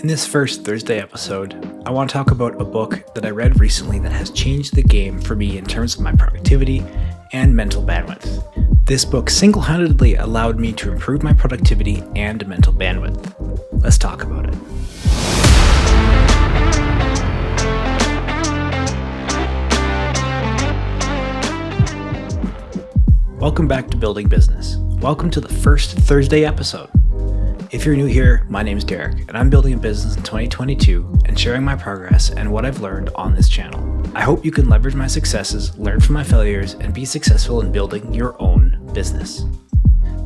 In this first Thursday episode, I want to talk about a book that I read recently that has changed the game for me in terms of my productivity and mental bandwidth. This book single-handedly allowed me to improve my productivity and mental bandwidth. Let's talk about it. Welcome back to Building Business. Welcome to the first Thursday episode. If you're new here, my name's Derek, and I'm building a business in 2022 and sharing my progress and what I've learned on this channel. I hope you can leverage my successes, learn from my failures, and be successful in building your own business.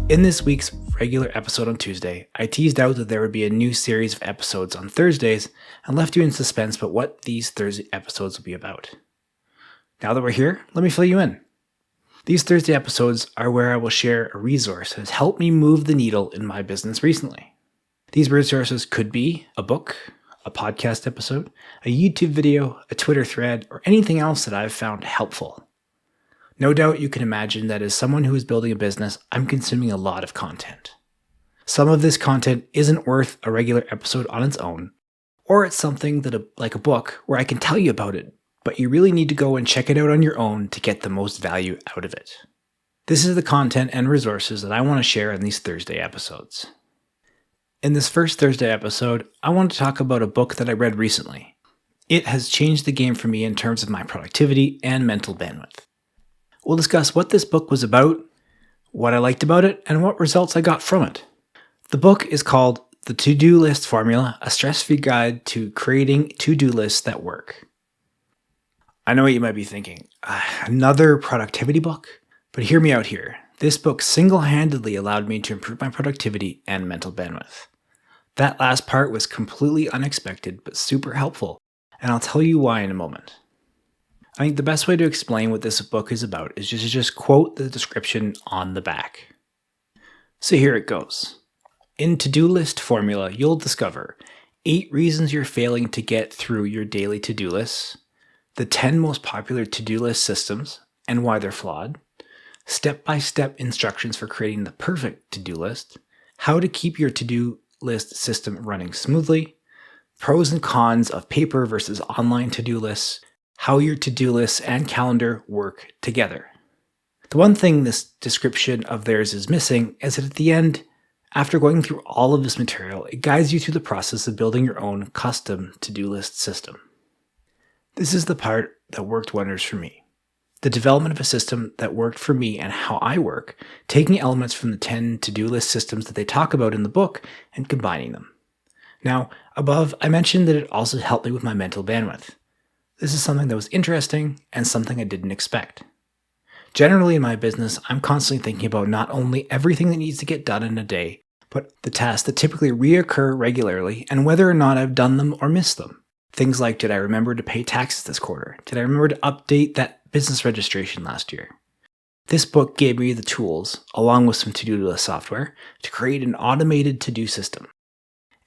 In this week's regular episode on Tuesday, I teased out that there would be a new series of episodes on Thursdays and left you in suspense about what these Thursday episodes will be about. Now that we're here, let me fill you in. These Thursday episodes are where I will share a resource that has helped me move the needle in my business recently. These resources could be a book, a podcast episode, a YouTube video, a Twitter thread, or anything else that I've found helpful. No doubt you can imagine that as someone who is building a business, I'm consuming a lot of content. Some of this content isn't worth a regular episode on its own, or it's something that like a book where I can tell you about it, but you really need to go and check it out on your own to get the most value out of it. This is the content and resources that I want to share in these Thursday episodes. In this first Thursday episode, I want to talk about a book that I read recently. It has changed the game for me in terms of my productivity and mental bandwidth. We'll discuss what this book was about, what I liked about it, and what results I got from it. The book is called The To-Do List Formula, a stress-free guide to creating to-do lists that work. I know what you might be thinking, another productivity book? But hear me out here. This book single-handedly allowed me to improve my productivity and mental bandwidth. That last part was completely unexpected, but super helpful, and I'll tell you why in a moment. I think the best way to explain what this book is about is just quote the description on the back. So here it goes. In To-Do List Formula, you'll discover 8 reasons you're failing to get through your daily to-do lists, the 10 most popular to-do list systems and why they're flawed, step-by-step instructions for creating the perfect to-do list, how to keep your to-do list system running smoothly, pros and cons of paper versus online to-do lists, how your to-do lists and calendar work together. The one thing this description of theirs is missing is that at the end, after going through all of this material, it guides you through the process of building your own custom to-do list system. This is the part that worked wonders for me. The development of a system that worked for me and how I work, taking elements from the 10 to-do list systems that they talk about in the book and combining them. Now, above, I mentioned that it also helped me with my mental bandwidth. This is something that was interesting and something I didn't expect. Generally in my business, I'm constantly thinking about not only everything that needs to get done in a day, but the tasks that typically reoccur regularly and whether or not I've done them or missed them. Things like, did I remember to pay taxes this quarter? Did I remember to update that business registration last year? This book gave me the tools, along with some to-do list software, to create an automated to-do system.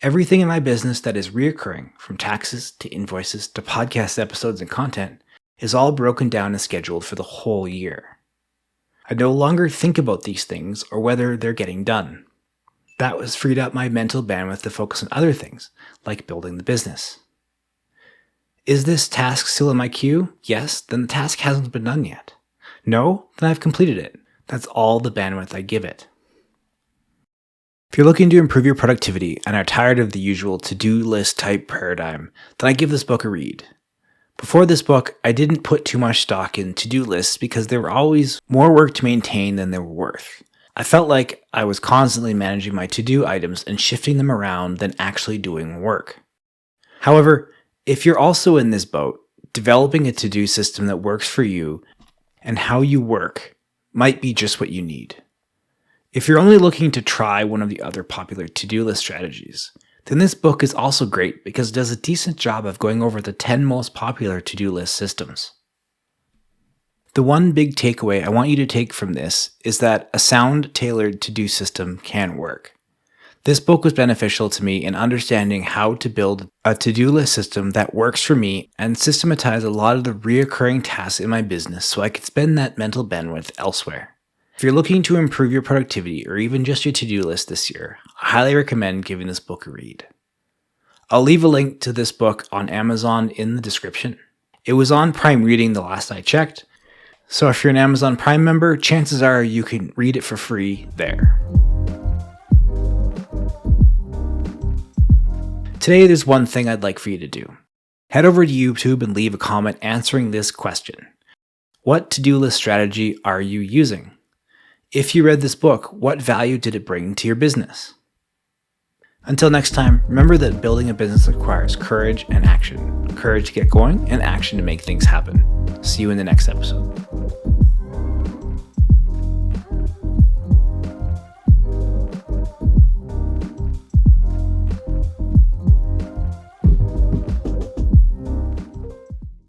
Everything in my business that is reoccurring, from taxes to invoices to podcast episodes and content, is all broken down and scheduled for the whole year. I no longer think about these things or whether they're getting done. That was freed up my mental bandwidth to focus on other things, like building the business. Is this task still in my queue? Yes, then the task hasn't been done yet. No, then I've completed it. That's all the bandwidth I give it. If you're looking to improve your productivity and are tired of the usual to-do list type paradigm, then I give this book a read. Before this book, I didn't put too much stock in to-do lists because they were always more work to maintain than they were worth. I felt like I was constantly managing my to-do items and shifting them around than actually doing work. However, if you're also in this boat, developing a to-do system that works for you and how you work might be just what you need. If you're only looking to try one of the other popular to-do list strategies, then this book is also great because it does a decent job of going over the 10 most popular to-do list systems. The one big takeaway I want you to take from this is that a sound, tailored to-do system can work. This book was beneficial to me in understanding how to build a to-do list system that works for me and systematize a lot of the reoccurring tasks in my business so I could spend that mental bandwidth elsewhere. If you're looking to improve your productivity or even just your to-do list this year, I highly recommend giving this book a read. I'll leave a link to this book on Amazon in the description. It was on Prime Reading the last I checked, so if you're an Amazon Prime member, chances are you can read it for free there. Today, there's one thing I'd like for you to do. Head over to YouTube and leave a comment answering this question. What to-do list strategy are you using? If you read this book, what value did it bring to your business? Until next time, remember that building a business requires courage and action. Courage to get going and action to make things happen. See you in the next episode.